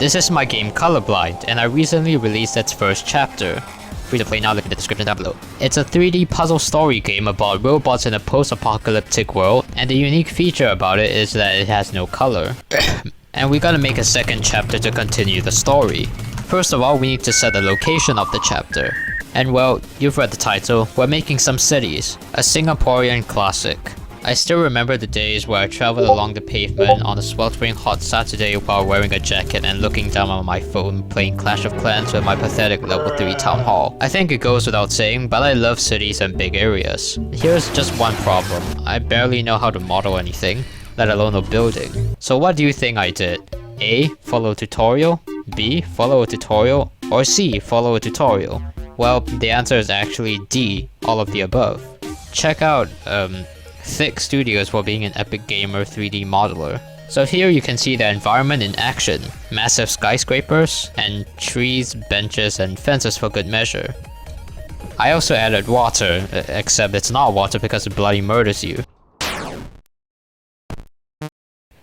This is my game Colorblind, and I recently released its first chapter. Free to play now, look in the description down below. It's a 3D puzzle story game about robots in a post-apocalyptic world, and the unique feature about it is that it has no color. And we gotta make a second chapter to continue the story. First of all, we need to set the location of the chapter. And well, you've read the title, we're making some cities. A Singaporean classic. I still remember the days where I traveled along the pavement on a sweltering hot Saturday while wearing a jacket and looking down on my phone playing Clash of Clans with my pathetic level 3 town hall. I think it goes without saying, but I love cities and big areas. Here's just one problem. I barely know how to model anything, let alone a building. So what do you think I did? A. Follow a tutorial? B. Follow a tutorial? Or C. Follow a tutorial? Well, the answer is actually D. All of the above. Check out, YIIK Studios for being an epic gamer 3D modeler. So here you can see the environment in action. Massive skyscrapers, and trees, benches, and fences for good measure. I also added water, except it's not water because it bloody murders you.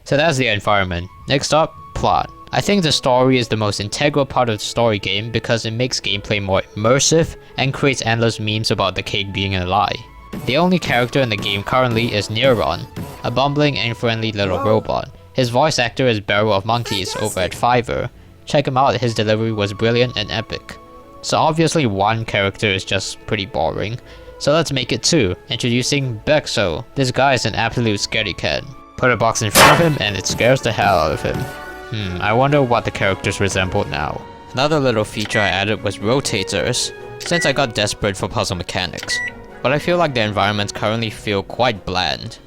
So that's the environment. Next up, plot. I think the story is the most integral part of the story game because it makes gameplay more immersive and creates endless memes about the cake being a lie. The only character in the game currently is Neuron, a bumbling and friendly little robot. His voice actor is Barrel of Monkeys over at Fiverr. Check him out, his delivery was brilliant and epic. So obviously one character is just pretty boring. So let's make it two, introducing Bexo. This guy is an absolute scaredy cat. Put a box in front of him and it scares the hell out of him. I wonder what the characters resemble now. Another little feature I added was rotators, since I got desperate for puzzle mechanics. But I feel like the environments currently feel quite bland.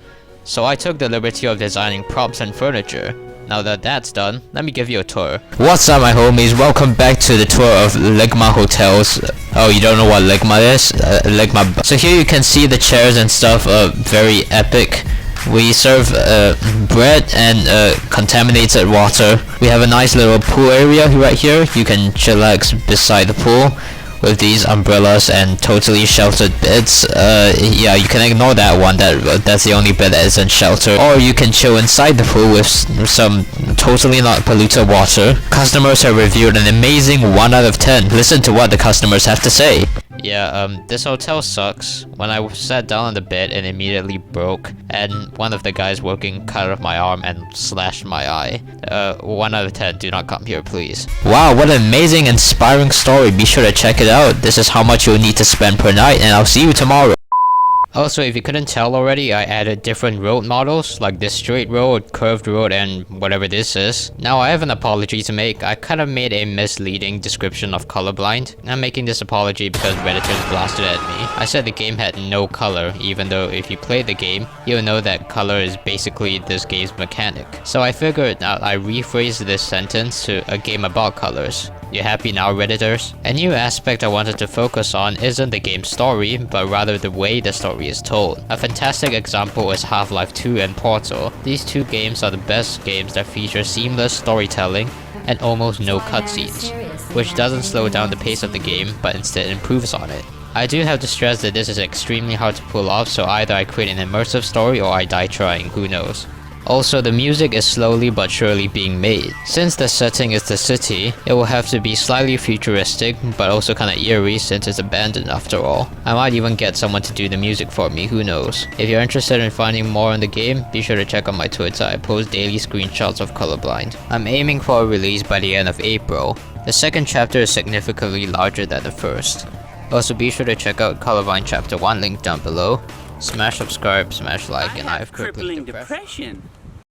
So I took the liberty of designing props and furniture. Now that that's done, let me give you a tour. What's up my homies, welcome back to the tour of Ligma Hotels. Oh, you don't know what Ligma is? Ligma. So here you can see the chairs and stuff, very epic. We serve bread and contaminated water. We have a nice little pool area right here. You can chillax beside the pool with these umbrellas and totally sheltered beds. Yeah, you can ignore that one, that's the only bed that isn't sheltered. Or you can chill inside the pool with some totally not polluted water. Customers have reviewed an amazing 1 out of 10. Listen to what the customers have to say. Yeah, this hotel sucks. When I sat down on the bed, it immediately broke, and one of the guys working cut off my arm and slashed my eye. 1 out of 10, do not come here please. Wow, what an amazing, inspiring story. Be sure to check it out. This is how much you'll need to spend per night, and I'll see you tomorrow. Also, if you couldn't tell already, I added different road models, like this straight road, curved road, and whatever this is. Now I have an apology to make. I kind of made a misleading description of Colorblind. I'm making this apology because Redditors blasted at me. I said the game had no color, even though if you play the game, you'll know that color is basically this game's mechanic. So I figured out I rephrased this sentence to a game about colors. You happy now, Redditors? A new aspect I wanted to focus on isn't the game's story, but rather the way the story is told. A fantastic example is Half-Life 2 and Portal. These two games are the best games that feature seamless storytelling and almost no cutscenes, which doesn't slow down the pace of the game, but instead improves on it. I do have to stress that this is extremely hard to pull off, so either I create an immersive story or I die trying, who knows. Also, the music is slowly but surely being made. Since the setting is the city, it will have to be slightly futuristic, but also kinda eerie since it's abandoned after all. I might even get someone to do the music for me, who knows. If you're interested in finding more on the game, be sure to check out my Twitter. I post daily screenshots of Colorblind. I'm aiming for a release by the end of April. The second chapter is significantly larger than the first. Also, be sure to check out Colorblind Chapter 1 link down below. Smash subscribe, smash like, and I have crippling depression.